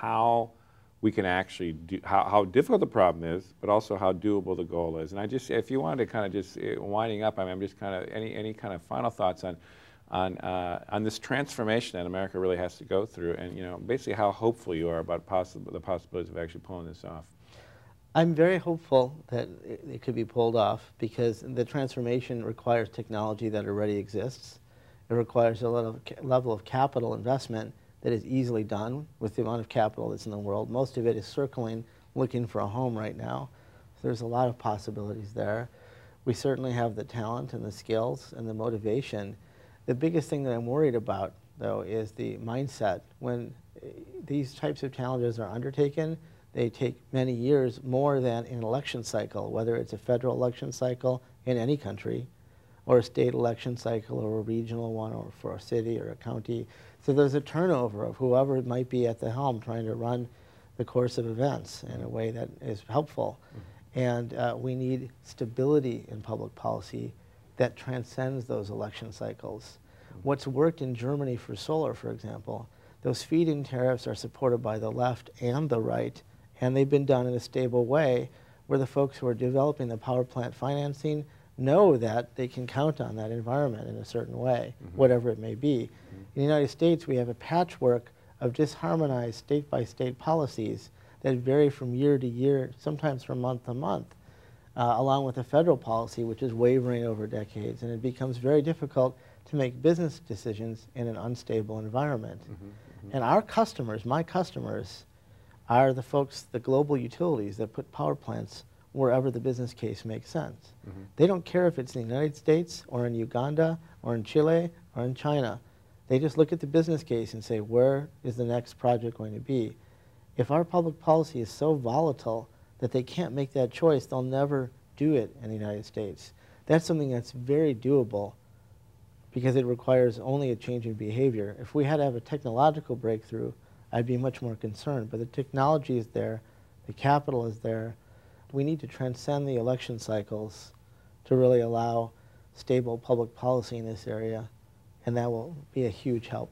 how we can actually do, how difficult the problem is, but also how doable the goal is. And I just, if you wanted to kind of just winding up, I mean, I'm just kind of any kind of final thoughts on this transformation that America really has to go through, and basically how hopeful you are about the possibilities of actually pulling this off. I'm very hopeful that it could be pulled off because the transformation requires technology that already exists. It requires a level of capital investment that is easily done with the amount of capital that's in the world. Most of it is circling, looking for a home right now. So there's a lot of possibilities there. We certainly have the talent and the skills and the motivation. The biggest thing that I'm worried about, though, is the mindset. When these types of challenges are undertaken, they take many years, more than an election cycle, whether it's a federal election cycle in any country, or a state election cycle, or a regional one, or for a city or a county. So there's a turnover of whoever might be at the helm trying to run the course of events in a way that is helpful. And we need stability in public policy that transcends those election cycles. What's worked in Germany for solar, for example, those feed-in tariffs are supported by the left and the right, and they've been done in a stable way where the folks who are developing the power plant financing know that they can count on that environment in a certain way, whatever it may be. In the United States, we have a patchwork of disharmonized state-by-state policies that vary from year to year, sometimes from month to month, along with a federal policy which is wavering over decades, and it becomes very difficult to make business decisions in an unstable environment. And our customers, my customers, are the folks, the global utilities that put power plants wherever the business case makes sense. They don't care if it's in the United States or in Uganda or in Chile or in China. They just look at the business case and say, where is the next project going to be? If our public policy is so volatile that they can't make that choice, they'll never do it in the United States. That's something that's very doable because it requires only a change in behavior. If we had to have a technological breakthrough, I'd be much more concerned. But the technology is there, the capital is there. We need to transcend the election cycles to really allow stable public policy in this area, and that will be a huge help.